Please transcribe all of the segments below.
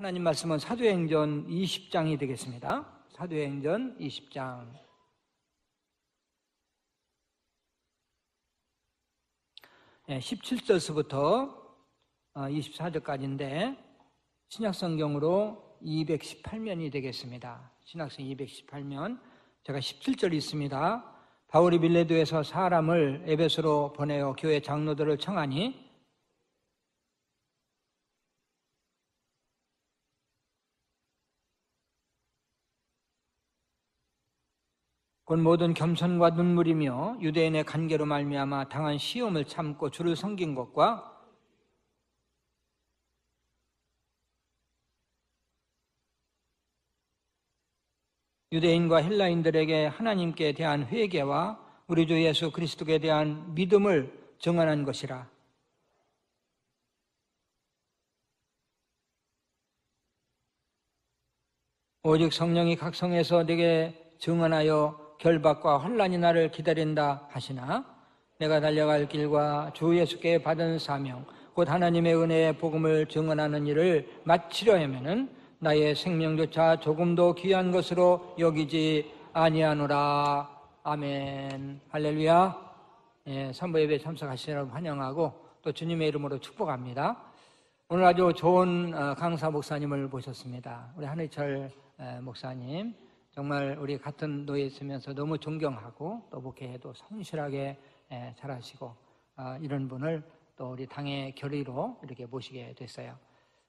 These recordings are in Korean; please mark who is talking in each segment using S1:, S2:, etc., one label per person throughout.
S1: 하나님 말씀은 사도행전 20장이 되겠습니다. 사도행전 20장. 17절서부터 24절까지인데 신약성경으로 218면이 되겠습니다. 신약성 218면. 제가 17절이 있습니다. 바울이 밀레도에서 사람을 에베소로 보내어 교회 장로들을 청하니 곧 모든 겸손과 눈물이며 유대인의 간계로 말미암아 당한 시험을 참고 주를 섬긴 것과 유대인과 헬라인들에게 하나님께 대한 회개와 우리 주 예수 그리스도에 대한 믿음을 증언한 것이라. 오직 성령이 각성해서 내게 증언하여 결박과 환난이 나를 기다린다 하시나 내가 달려갈 길과 주 예수께 받은 사명 곧 하나님의 은혜의 복음을 증언하는 일을 마치려 하면은 나의 생명조차 조금도 귀한 것으로 여기지 아니하노라. 아멘. 할렐루야. 선부 예배에 참석하시는 여러분 환영하고 또 주님의 이름으로 축복합니다. 오늘 아주 좋은 강사 목사님을 모셨습니다. 우리 한의철 목사님, 정말 우리 같은 노예에 있으면서 너무 존경하고 또 목회에도 성실하게 잘하시고 이런 분을 또 우리 당의 결의로 이렇게 모시게 됐어요.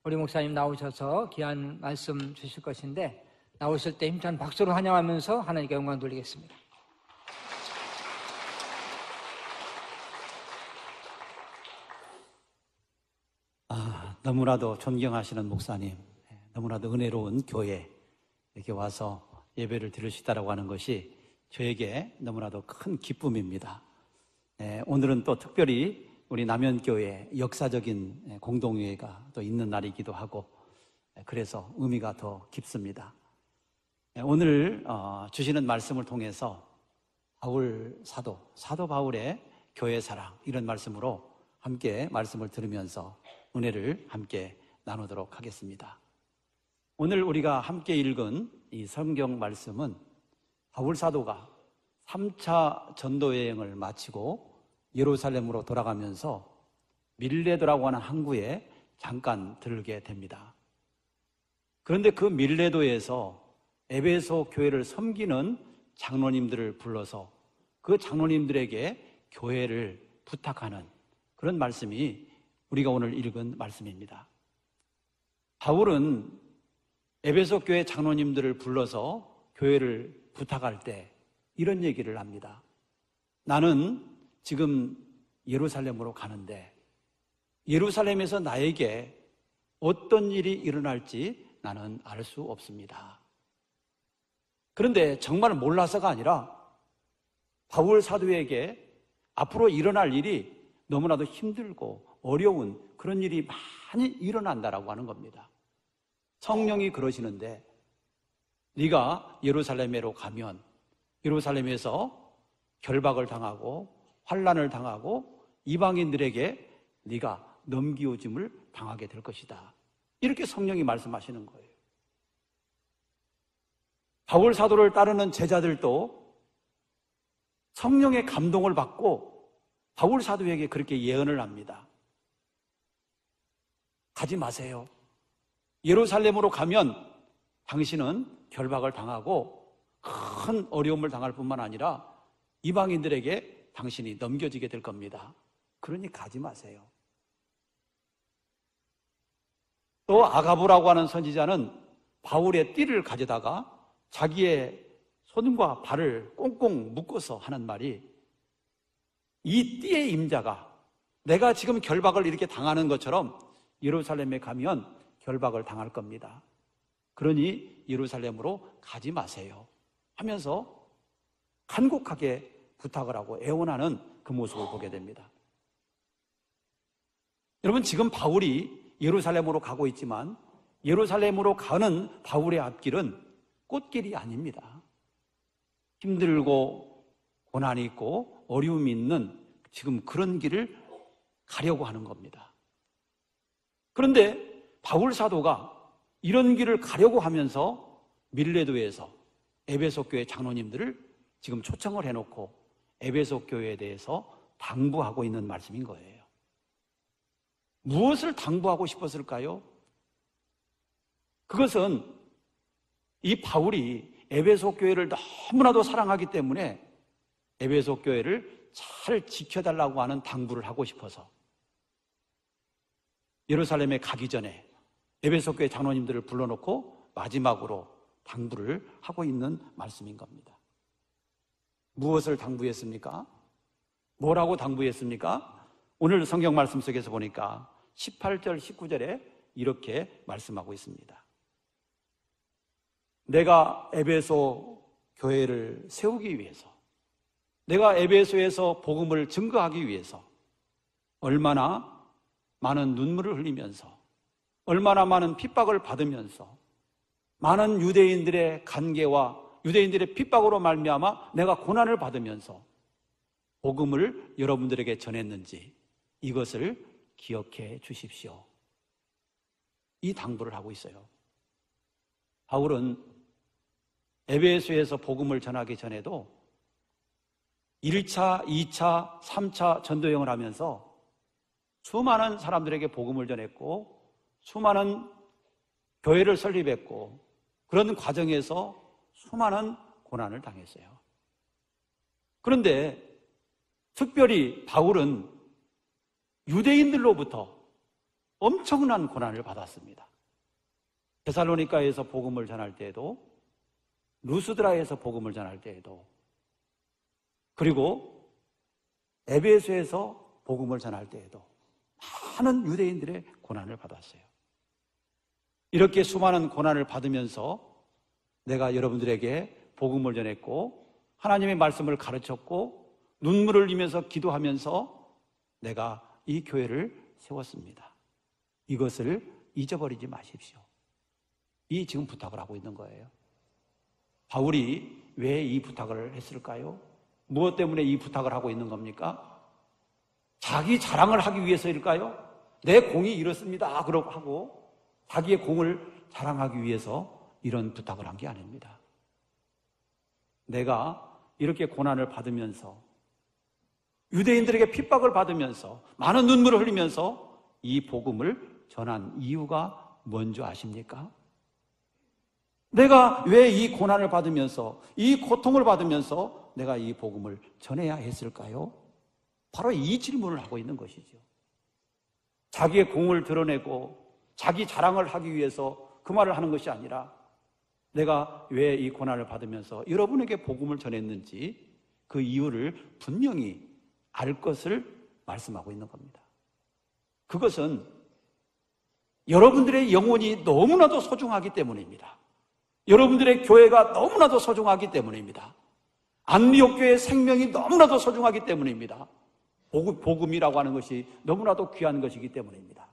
S1: 우리 목사님 나오셔서 귀한 말씀 주실 것인데 나오실 때 힘찬 박수로 환영하면서 하나님께 영광 돌리겠습니다.
S2: 너무나도 존경하시는 목사님, 너무나도 은혜로운 교회 이렇게 와서 예배를 드릴 수 있다고 하는 것이 저에게 너무나도 큰 기쁨입니다. 오늘은 또 특별히 우리 남현교회 역사적인 공동회가 또 있는 날이기도 하고 그래서 의미가 더 깊습니다. 오늘 주시는 말씀을 통해서 사도 바울의 교회 사랑 이런 말씀으로 함께 말씀을 들으면서 은혜를 함께 나누도록 하겠습니다. 오늘 우리가 함께 읽은 이 성경 말씀은 바울 사도가 3차 전도 여행을 마치고 예루살렘으로 돌아가면서 밀레도라고 하는 항구에 잠깐 들게 됩니다. 그런데 그 밀레도에서 에베소 교회를 섬기는 장로님들을 불러서 그 장로님들에게 교회를 부탁하는 그런 말씀이 우리가 오늘 읽은 말씀입니다. 바울은 에베소 교회 장로님들을 불러서 교회를 부탁할 때 이런 얘기를 합니다. 나는 지금 예루살렘으로 가는데 예루살렘에서 나에게 어떤 일이 일어날지 나는 알 수 없습니다. 그런데 정말 몰라서가 아니라 바울 사도에게 앞으로 일어날 일이 너무나도 힘들고 어려운 그런 일이 많이 일어난다라고 하는 겁니다. 성령이 그러시는데 네가 예루살렘으로 가면 예루살렘에서 결박을 당하고 환난을 당하고 이방인들에게 네가 넘기워짐을 당하게 될 것이다. 이렇게 성령이 말씀하시는 거예요. 바울 사도를 따르는 제자들도 성령의 감동을 받고 바울 사도에게 그렇게 예언을 합니다. 가지 마세요. 예루살렘으로 가면 당신은 결박을 당하고 큰 어려움을 당할 뿐만 아니라 이방인들에게 당신이 넘겨지게 될 겁니다. 그러니 가지 마세요. 또 아가부라고 하는 선지자는 바울의 띠를 가져다가 자기의 손과 발을 꽁꽁 묶어서 하는 말이 이 띠의 임자가 내가 지금 결박을 이렇게 당하는 것처럼 예루살렘에 가면 결박을 당할 겁니다. 그러니 예루살렘으로 가지 마세요 하면서 간곡하게 부탁을 하고 애원하는 그 모습을 보게 됩니다. 여러분, 지금 바울이 예루살렘으로 가고 있지만 예루살렘으로 가는 바울의 앞길은 꽃길이 아닙니다. 힘들고 고난이 있고 어려움이 있는 지금 그런 길을 가려고 하는 겁니다. 그런데 바울 사도가 이런 길을 가려고 하면서 밀레도에서 에베소 교회 장로님들을 지금 초청을 해놓고 에베소 교회에 대해서 당부하고 있는 말씀인 거예요. 무엇을 당부하고 싶었을까요? 그것은 이 바울이 에베소 교회를 너무나도 사랑하기 때문에 에베소 교회를 잘 지켜달라고 하는 당부를 하고 싶어서 예루살렘에 가기 전에 에베소 교회 장로님들을 불러놓고 마지막으로 당부를 하고 있는 말씀인 겁니다. 무엇을 당부했습니까? 뭐라고 당부했습니까? 오늘 성경 말씀 속에서 보니까 18절, 19절에 이렇게 말씀하고 있습니다. 내가 에베소 교회를 세우기 위해서, 내가 에베소에서 복음을 증거하기 위해서 얼마나 많은 눈물을 흘리면서, 얼마나 많은 핍박을 받으면서, 많은 유대인들의 간계와 유대인들의 핍박으로 말미암아 내가 고난을 받으면서 복음을 여러분들에게 전했는지 이것을 기억해 주십시오. 이 당부를 하고 있어요. 바울은 에베소에서 복음을 전하기 전에도 1차, 2차, 3차 전도여행을 하면서 수많은 사람들에게 복음을 전했고 수많은 교회를 설립했고 그런 과정에서 수많은 고난을 당했어요. 그런데 특별히 바울은 유대인들로부터 엄청난 고난을 받았습니다. 데살로니가에서 복음을 전할 때에도, 루스드라에서 복음을 전할 때에도, 그리고 에베소에서 복음을 전할 때에도 많은 유대인들의 고난을 받았어요. 이렇게 수많은 고난을 받으면서 내가 여러분들에게 복음을 전했고 하나님의 말씀을 가르쳤고 눈물을 흘리면서 기도하면서 내가 이 교회를 세웠습니다. 이것을 잊어버리지 마십시오. 이 지금 부탁을 하고 있는 거예요. 바울이 왜 이 부탁을 했을까요? 무엇 때문에 이 부탁을 하고 있는 겁니까? 자기 자랑을 하기 위해서일까요? 내 공이 이렇습니다. 그러고 하고 자기의 공을 자랑하기 위해서 이런 부탁을 한 게 아닙니다. 내가 이렇게 고난을 받으면서 유대인들에게 핍박을 받으면서 많은 눈물을 흘리면서 이 복음을 전한 이유가 뭔지 아십니까? 내가 왜 이 고난을 받으면서 이 고통을 받으면서 내가 이 복음을 전해야 했을까요? 바로 이 질문을 하고 있는 것이죠. 자기의 공을 드러내고 자기 자랑을 하기 위해서 그 말을 하는 것이 아니라 내가 왜 이 고난을 받으면서 여러분에게 복음을 전했는지 그 이유를 분명히 알 것을 말씀하고 있는 겁니다. 그것은 여러분들의 영혼이 너무나도 소중하기 때문입니다. 여러분들의 교회가 너무나도 소중하기 때문입니다. 안리옥교회의 생명이 너무나도 소중하기 때문입니다. 복음이라고 하는 것이 너무나도 귀한 것이기 때문입니다.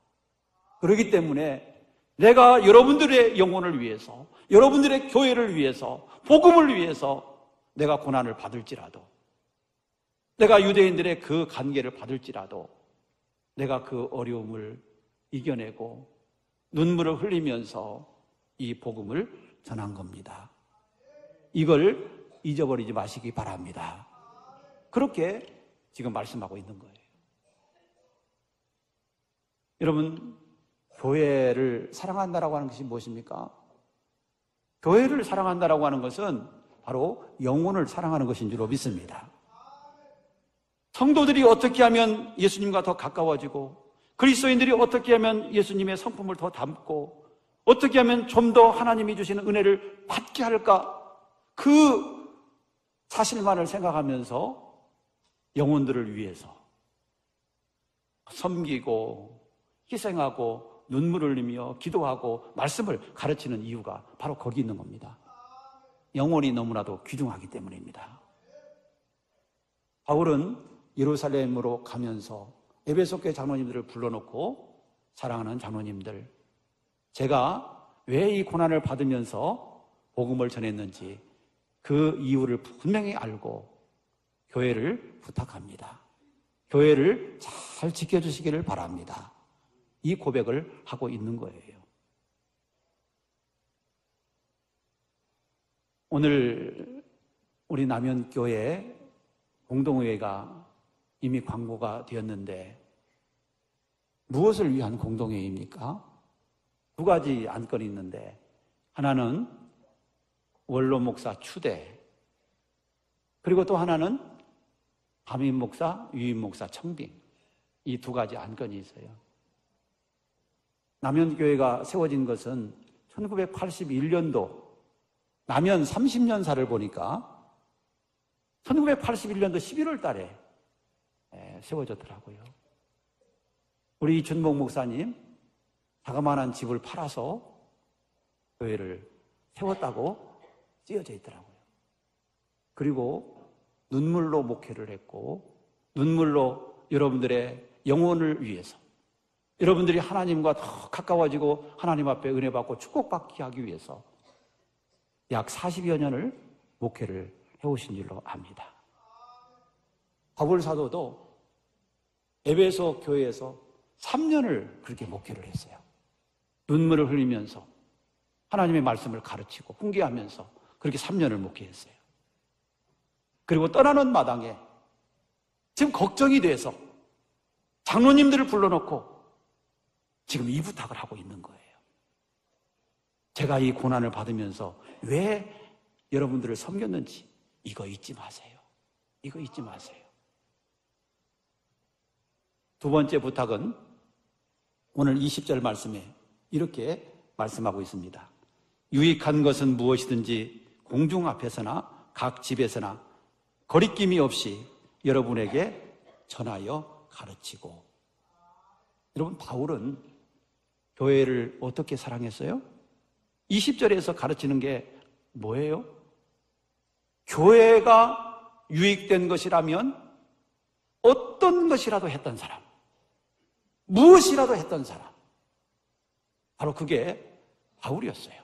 S2: 그렇기 때문에 내가 여러분들의 영혼을 위해서, 여러분들의 교회를 위해서, 복음을 위해서 내가 고난을 받을지라도, 내가 유대인들의 그 관계를 받을지라도 내가 그 어려움을 이겨내고 눈물을 흘리면서 이 복음을 전한 겁니다. 이걸 잊어버리지 마시기 바랍니다. 그렇게 지금 말씀하고 있는 거예요. 여러분, 교회를 사랑한다라고 하는 것이 무엇입니까? 교회를 사랑한다라고 하는 것은 바로 영혼을 사랑하는 것인 줄 믿습니다. 성도들이 어떻게 하면 예수님과 더 가까워지고 그리스도인들이 어떻게 하면 예수님의 성품을 더 담고 어떻게 하면 좀 더 하나님이 주시는 은혜를 받게 할까? 그 사실만을 생각하면서 영혼들을 위해서 섬기고 희생하고 눈물을 흘리며 기도하고 말씀을 가르치는 이유가 바로 거기 있는 겁니다. 영혼이 너무나도 귀중하기 때문입니다. 바울은 예루살렘으로 가면서 에베소 교회 장로님들을 불러놓고 사랑하는 장로님들, 제가 왜 이 고난을 받으면서 복음을 전했는지 그 이유를 분명히 알고 교회를 부탁합니다. 교회를 잘 지켜주시기를 바랍니다. 이 고백을 하고 있는 거예요. 오늘 우리 남현교회 공동회의가 이미 광고가 되었는데 무엇을 위한 공동회의입니까? 두 가지 안건이 있는데 하나는 원로 목사 추대, 그리고 또 하나는 담임 목사, 유임 목사 청빙, 이 두 가지 안건이 있어요. 남현교회가 세워진 것은 1981년도 남현 30년사를 보니까 1981년도 11월 달에 세워졌더라고요. 우리 이춘복 목사님 자그마한 집을 팔아서 교회를 세웠다고 쓰여져 있더라고요. 그리고 눈물로 목회를 했고 눈물로 여러분들의 영혼을 위해서, 여러분들이 하나님과 더 가까워지고 하나님 앞에 은혜 받고 축복받게 하기 위해서 약 40여 년을 목회를 해오신 줄로 압니다. 바울 사도도 에베소 교회에서 3년을 그렇게 목회를 했어요. 눈물을 흘리면서 하나님의 말씀을 가르치고 훈계하면서 그렇게 3년을 목회했어요. 그리고 떠나는 마당에 지금 걱정이 돼서 장로님들을 불러놓고 지금 이 부탁을 하고 있는 거예요. 제가 이 고난을 받으면서 왜 여러분들을 섬겼는지 이거 잊지 마세요. 이거 잊지 마세요. 두 번째 부탁은 오늘 20절 말씀에 이렇게 말씀하고 있습니다. 유익한 것은 무엇이든지 공중 앞에서나 각 집에서나 거리낌이 없이 여러분에게 전하여 가르치고. 여러분, 바울은 교회를 어떻게 사랑했어요? 20절에서 가르치는 게 뭐예요? 교회가 유익된 것이라면 어떤 것이라도 했던 사람, 무엇이라도 했던 사람, 바로 그게 바울이었어요.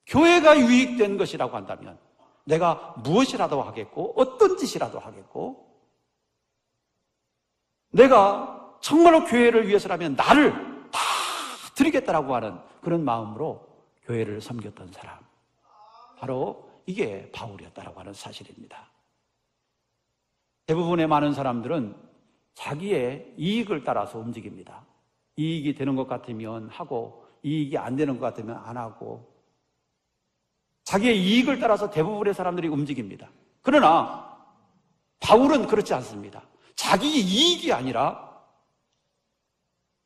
S2: 교회가 유익된 것이라고 한다면 내가 무엇이라도 하겠고 어떤 짓이라도 하겠고, 내가 정말로 교회를 위해서라면 나를 다 드리겠다라고 하는 그런 마음으로 교회를 섬겼던 사람, 바로 이게 바울이었다라고 하는 사실입니다. 대부분의 많은 사람들은 자기의 이익을 따라서 움직입니다. 이익이 되는 것 같으면 하고 이익이 안 되는 것 같으면 안 하고, 자기의 이익을 따라서 대부분의 사람들이 움직입니다. 그러나 바울은 그렇지 않습니다. 자기 이익이 아니라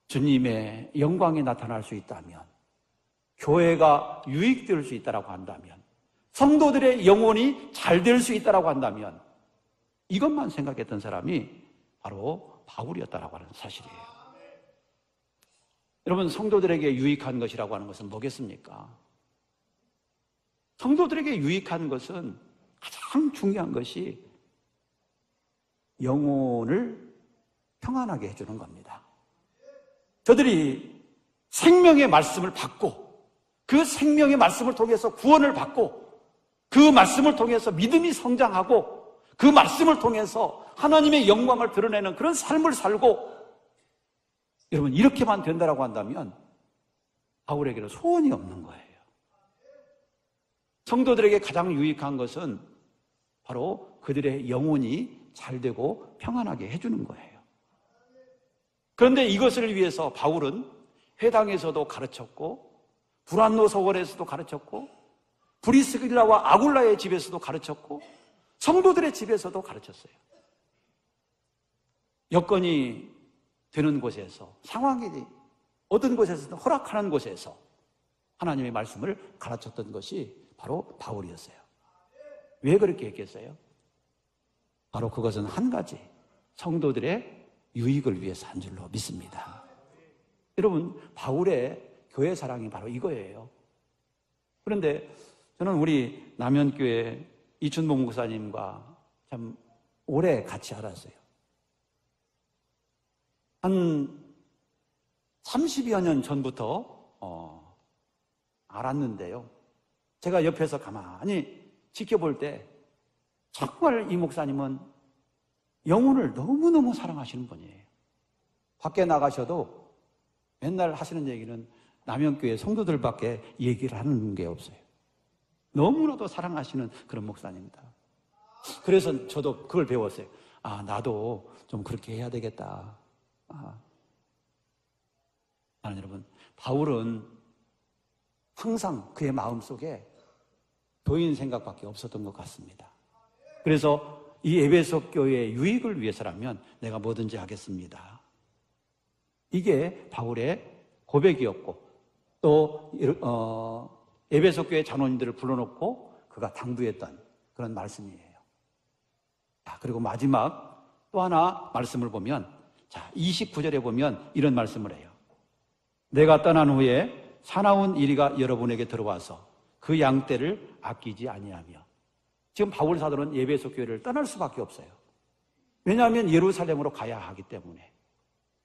S2: 주님의 영광이 나타날 수 있다면, 교회가 유익될 수 있다고 한다면, 성도들의 영혼이 잘 될 수 있다고 한다면 이것만 생각했던 사람이 바로 바울이었다고 하는 사실이에요. 여러분, 성도들에게 유익한 것이라고 하는 것은 뭐겠습니까? 성도들에게 유익한 것은 가장 중요한 것이 영혼을 평안하게 해주는 겁니다. 저들이 생명의 말씀을 받고 그 생명의 말씀을 통해서 구원을 받고 그 말씀을 통해서 믿음이 성장하고 그 말씀을 통해서 하나님의 영광을 드러내는 그런 삶을 살고, 여러분, 이렇게만 된다라고 한다면 바울에게는 소원이 없는 거예요. 성도들에게 가장 유익한 것은 바로 그들의 영혼이 잘 되고 평안하게 해주는 거예요. 그런데 이것을 위해서 바울은 회당에서도 가르쳤고 불안노 서원에서도 가르쳤고 브리스길라와 아굴라의 집에서도 가르쳤고 성도들의 집에서도 가르쳤어요. 여건이 되는 곳에서, 상황이 어떤 곳에서든 허락하는 곳에서 하나님의 말씀을 가르쳤던 것이 바로 바울이었어요. 왜 그렇게 했겠어요? 바로 그것은 한 가지, 성도들의 유익을 위해서 한 줄로 믿습니다. 여러분, 바울의 교회 사랑이 바로 이거예요. 그런데 저는 우리 남현교회 이춘복 목사님과 참 오래 같이 알았어요. 한 30여 년 전부터 알았는데요. 제가 옆에서 가만히 지켜볼 때 정말 이 목사님은 영혼을 너무너무 사랑하시는 분이에요. 밖에 나가셔도 맨날 하시는 얘기는 남현교회 성도들밖에 얘기를 하는 게 없어요. 너무나도 사랑하시는 그런 목사입니다. 그래서 저도 그걸 배웠어요. 나도 좀 그렇게 해야 되겠다. 여러분, 바울은 항상 그의 마음속에 도인 생각밖에 없었던 것 같습니다. 그래서 이 에베소 교회의 유익을 위해서라면 내가 뭐든지 하겠습니다. 이게 바울의 고백이었고, 또 에베소 교회 장로님들을 불러놓고 그가 당부했던 그런 말씀이에요. 그리고 마지막 또 하나 말씀을 보면, 29절에 보면 이런 말씀을 해요. 내가 떠난 후에 사나운 이리가 여러분에게 들어와서 그 양떼를 아끼지 아니하며. 지금 바울 사도는 에베소 교회를 떠날 수밖에 없어요. 왜냐하면 예루살렘으로 가야 하기 때문에.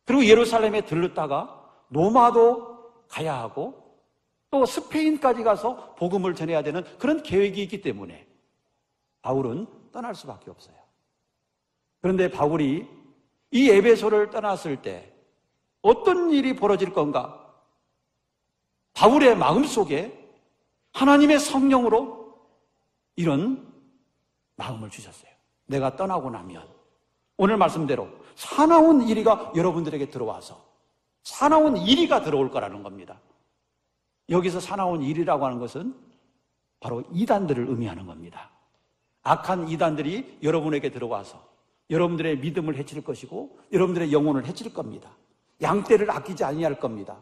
S2: 그리고 예루살렘에 들렀다가 로마도 가야 하고 또 스페인까지 가서 복음을 전해야 되는 그런 계획이 있기 때문에 바울은 떠날 수밖에 없어요. 그런데 바울이 이 에베소를 떠났을 때 어떤 일이 벌어질 건가? 바울의 마음속에 하나님의 성령으로 이런 마음을 주셨어요. 내가 떠나고 나면 오늘 말씀대로 사나운 이리가 여러분들에게 들어와서 사나운 이리가 들어올 거라는 겁니다. 여기서 사나운 이리라고 하는 것은 바로 이단들을 의미하는 겁니다. 악한 이단들이 여러분에게 들어와서 여러분들의 믿음을 해칠 것이고 여러분들의 영혼을 해칠 겁니다. 양떼를 아끼지 아니할 겁니다.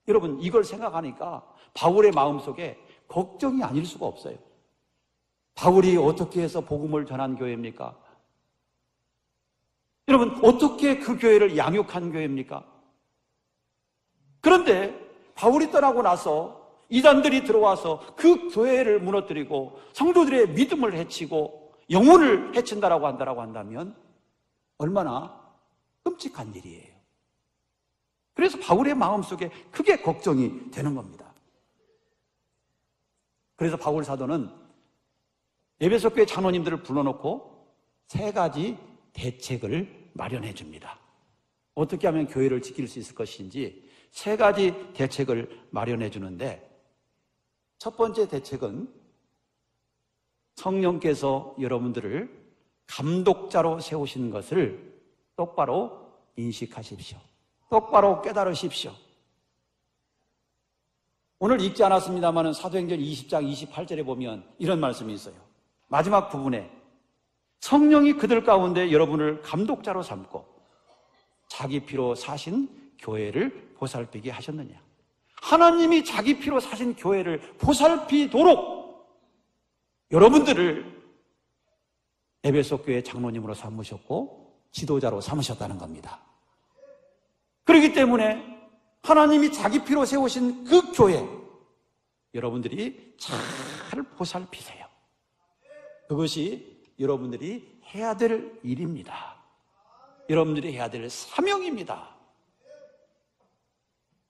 S2: 여러분, 이걸 생각하니까 바울의 마음속에 걱정이 아닐 수가 없어요. 바울이 어떻게 해서 복음을 전한 교회입니까? 여러분, 어떻게 그 교회를 양육한 교회입니까? 그런데 바울이 떠나고 나서 이단들이 들어와서 그 교회를 무너뜨리고 성도들의 믿음을 해치고 영혼을 해친다라고 한다면 얼마나 끔찍한 일이에요. 그래서 바울의 마음속에 크게 걱정이 되는 겁니다. 그래서 바울 사도는 에베소 교회 장로님들을 불러놓고 3가지 대책을 마련해 줍니다. 어떻게 하면 교회를 지킬 수 있을 것인지 3가지 대책을 마련해 주는데, 첫 번째 대책은 성령께서 여러분들을 감독자로 세우신 것을 똑바로 인식하십시오. 똑바로 깨달으십시오. 오늘 읽지 않았습니다만 사도행전 20장 28절에 보면 이런 말씀이 있어요. 마지막 부분에 성령이 그들 가운데 여러분을 감독자로 삼고 자기 피로 사신 교회를 보살피게 하셨느냐. 하나님이 자기 피로 사신 교회를 보살피도록 여러분들을 에베소 교회 장로님으로 삼으셨고 지도자로 삼으셨다는 겁니다. 그렇기 때문에 하나님이 자기 피로 세우신 그 교회, 여러분들이 잘 보살피세요. 그것이 여러분들이 해야 될 일입니다. 여러분들이 해야 될 사명입니다.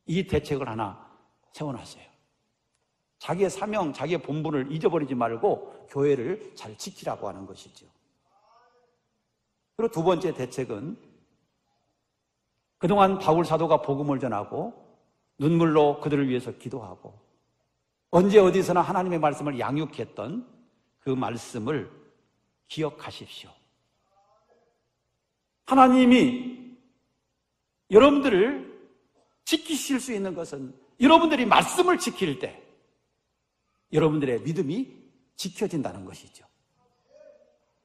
S2: 이 대책을 하나 세워놨어요. 자기의 사명, 자기의 본분을 잊어버리지 말고 교회를 잘 지키라고 하는 것이죠. 그리고 두 번째 대책은 그동안 바울 사도가 복음을 전하고 눈물로 그들을 위해서 기도하고 언제 어디서나 하나님의 말씀을 양육했던 그 말씀을 기억하십시오. 하나님이 여러분들을 지키실 수 있는 것은 여러분들이 말씀을 지킬 때 여러분들의 믿음이 지켜진다는 것이죠.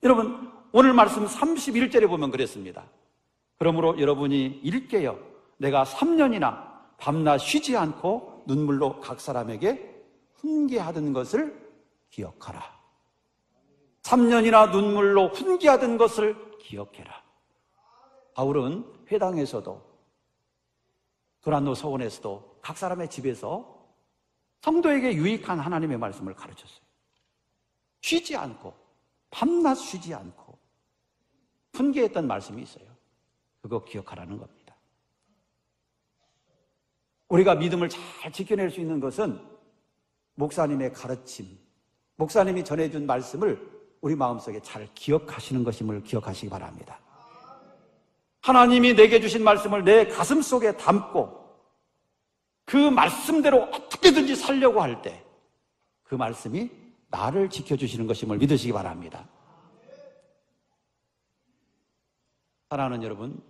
S2: 여러분, 오늘 말씀 31절에 보면 그랬습니다. 그러므로 여러분이 일깨어 내가 3년이나 밤낮 쉬지 않고 눈물로 각 사람에게 훈계하던 것을 기억하라. 3년이나 눈물로 훈계하던 것을 기억해라. 바울은 회당에서도 도란노 서원에서도 각 사람의 집에서 성도에게 유익한 하나님의 말씀을 가르쳤어요. 쉬지 않고 밤낮 쉬지 않고 훈계했던 말씀이 있어요. 그거 기억하라는 겁니다. 우리가 믿음을 잘 지켜낼 수 있는 것은 목사님의 가르침, 목사님이 전해준 말씀을 우리 마음속에 잘 기억하시는 것임을 기억하시기 바랍니다. 하나님이 내게 주신 말씀을 내 가슴 속에 담고 그 말씀대로 어떻게든지 살려고 할 때 그 말씀이 나를 지켜주시는 것임을 믿으시기 바랍니다. 사랑하는 여러분,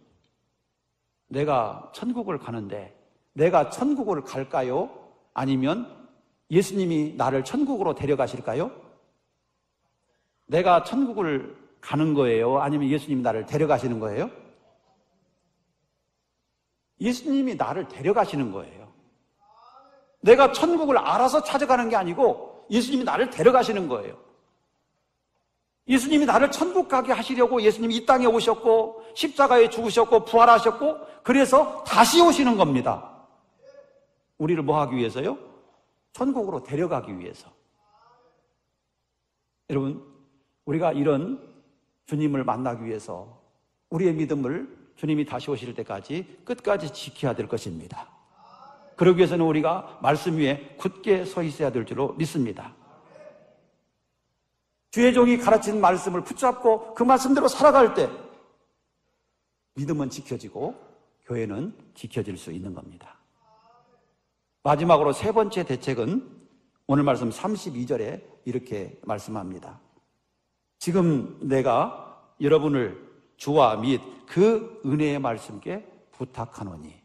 S2: 내가 천국을 가는데 내가 천국을 갈까요? 아니면 예수님이 나를 천국으로 데려가실까요? 내가 천국을 가는 거예요? 아니면 예수님이 나를 데려가시는 거예요? 예수님이 나를 데려가시는 거예요. 내가 천국을 알아서 찾아가는 게 아니고 예수님이 나를 데려가시는 거예요. 예수님이 나를 천국 가게 하시려고 예수님이 이 땅에 오셨고 십자가에 죽으셨고 부활하셨고 그래서 다시 오시는 겁니다. 우리를 뭐 하기 위해서요? 천국으로 데려가기 위해서. 여러분, 우리가 이런 주님을 만나기 위해서 우리의 믿음을 주님이 다시 오실 때까지 끝까지 지켜야 될 것입니다. 그러기 위해서는 우리가 말씀 위에 굳게 서 있어야 될 줄로 믿습니다. 주의 종이 가르친 말씀을 붙잡고 그 말씀대로 살아갈 때 믿음은 지켜지고 교회는 지켜질 수 있는 겁니다. 마지막으로 세 번째 대책은 오늘 말씀 32절에 이렇게 말씀합니다. 지금 내가 여러분을 주와 및 그 은혜의 말씀께 부탁하노니.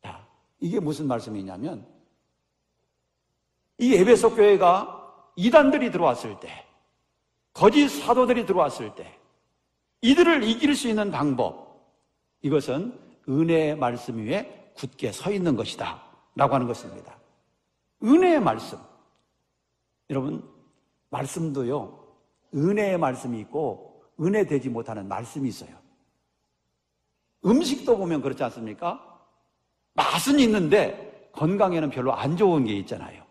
S2: 자, 이게 무슨 말씀이냐면 이 에베소 교회가 이단들이 들어왔을 때, 거짓 사도들이 들어왔을 때 이들을 이길 수 있는 방법, 이것은 은혜의 말씀 위에 굳게 서 있는 것이다 라고 하는 것입니다. 은혜의 말씀. 여러분, 말씀도요, 은혜의 말씀이 있고 은혜되지 못하는 말씀이 있어요. 음식도 보면 그렇지 않습니까? 맛은 있는데 건강에는 별로 안 좋은 게 있잖아요.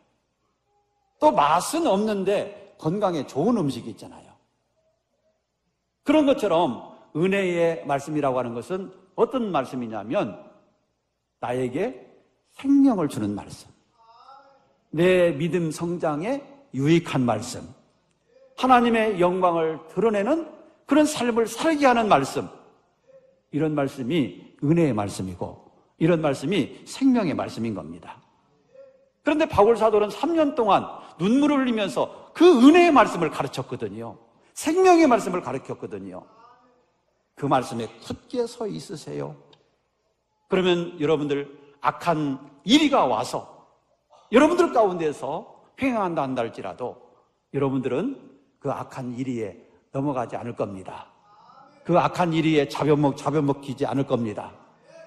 S2: 또 맛은 없는데 건강에 좋은 음식이 있잖아요. 그런 것처럼 은혜의 말씀이라고 하는 것은 어떤 말씀이냐면 나에게 생명을 주는 말씀, 내 믿음 성장에 유익한 말씀, 하나님의 영광을 드러내는 그런 삶을 살게 하는 말씀, 이런 말씀이 은혜의 말씀이고 이런 말씀이 생명의 말씀인 겁니다. 그런데 바울 사도는 3년 동안 눈물을 흘리면서 그 은혜의 말씀을 가르쳤거든요. 생명의 말씀을 가르쳤거든요. 그 말씀에 굳게 서 있으세요. 그러면 여러분들 악한 이리가 와서 여러분들 가운데서 횡행한다 한다 할지라도 여러분들은 그 악한 이리에 넘어가지 않을 겁니다. 그 악한 이리에 잡아먹히지 않을 겁니다.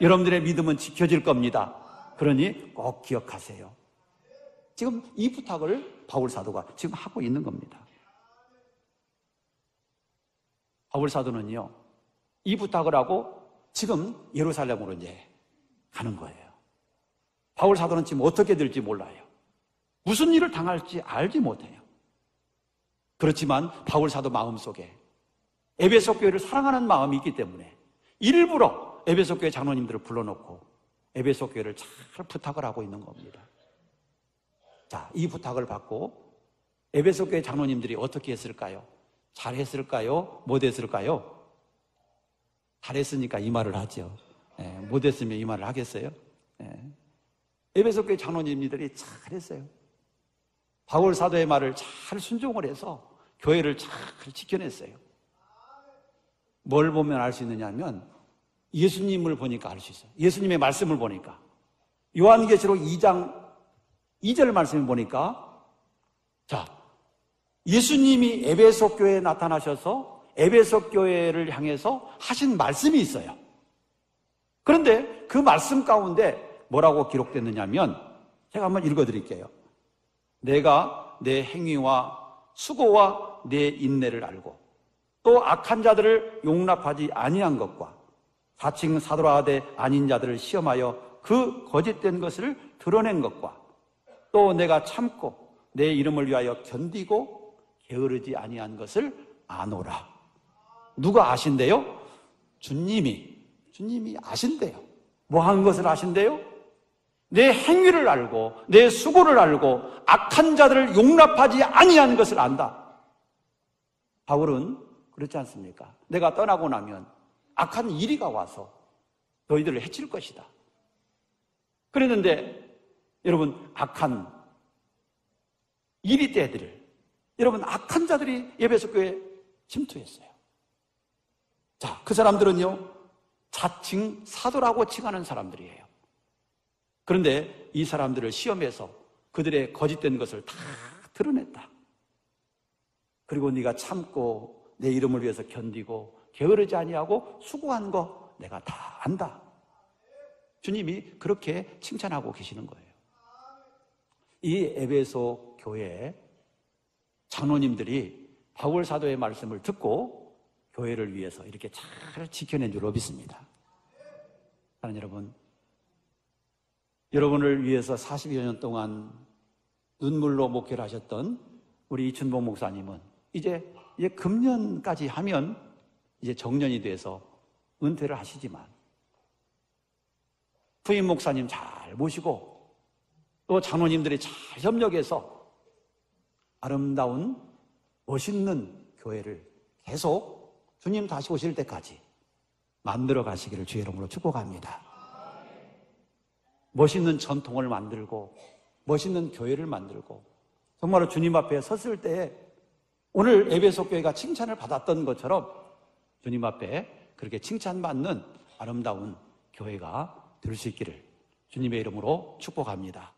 S2: 여러분들의 믿음은 지켜질 겁니다. 그러니 꼭 기억하세요. 지금 이 부탁을 바울 사도가 지금 하고 있는 겁니다. 바울 사도는요, 이 부탁을 하고 지금 예루살렘으로 이제 가는 거예요. 바울 사도는 지금 어떻게 될지 몰라요. 무슨 일을 당할지 알지 못해요. 그렇지만 바울 사도 마음속에 에베소 교회를 사랑하는 마음이 있기 때문에 일부러 에베소 교회 장로님들을 불러놓고 에베소 교회를 잘 부탁을 하고 있는 겁니다. 자, 이 부탁을 받고 에베소 교회 장로님들이 어떻게 했을까요? 잘했을까요? 못했을까요? 잘했으니까 이 말을 하죠. 못했으면 이 말을 하겠어요? 에베소 교회 장로님들이 잘했어요. 바울 사도의 말을 잘 순종을 해서 교회를 잘 지켜냈어요. 뭘 보면 알 수 있느냐 하면 예수님을 보니까 알 수 있어요. 예수님의 말씀을 보니까. 요한계시록 2장 2절 말씀을 보니까, 자, 예수님이 에베소 교회에 나타나셔서 에베소 교회를 향해서 하신 말씀이 있어요. 그런데 그 말씀 가운데 뭐라고 기록됐느냐면, 제가 한번 읽어드릴게요. 내가 내 행위와 수고와 내 인내를 알고 또 악한 자들을 용납하지 아니한 것과 사칭 사도라 하되 아닌 자들을 시험하여 그 거짓된 것을 드러낸 것과 또 내가 참고 내 이름을 위하여 견디고 게으르지 아니한 것을 아노라. 누가 아신대요? 주님이 아신대요. 뭐 한 것을 아신대요? 내 행위를 알고 내 수고를 알고 악한 자들을 용납하지 아니한 것을 안다. 바울은 그렇지 않습니까? 내가 떠나고 나면 악한 이리가 와서 너희들을 해칠 것이다. 그랬는데 여러분, 악한 이리떼들, 여러분 악한 자들이 에베소 교회에 침투했어요. 자, 그 사람들은요, 자칭 사도라고 칭하는 사람들이에요. 그런데 이 사람들을 시험해서 그들의 거짓된 것을 다 드러냈다. 그리고 네가 참고 내 이름을 위해서 견디고 게으르지 아니하고 수고한 거 내가 다 안다. 주님이 그렇게 칭찬하고 계시는 거예요. 이 에베소 교회 장로님들이 바울 사도의 말씀을 듣고 교회를 위해서 이렇게 잘 지켜낸 줄로 믿습니다. 사랑하는 여러분, 여러분을 위해서 40여 년 동안 눈물로 목회를 하셨던 우리 이춘봉 목사님은 이제 금년까지 하면 이제 정년이 돼서 은퇴를 하시지만 부임 목사님 잘 모시고 또 장로님들이 잘 협력해서 아름다운 멋있는 교회를 계속 주님 다시 오실 때까지 만들어 가시기를 주의 이름으로 축복합니다. 멋있는 전통을 만들고 멋있는 교회를 만들고 정말로 주님 앞에 섰을 때 오늘 에베소 교회가 칭찬을 받았던 것처럼 주님 앞에 그렇게 칭찬받는 아름다운 교회가 될 수 있기를 주님의 이름으로 축복합니다.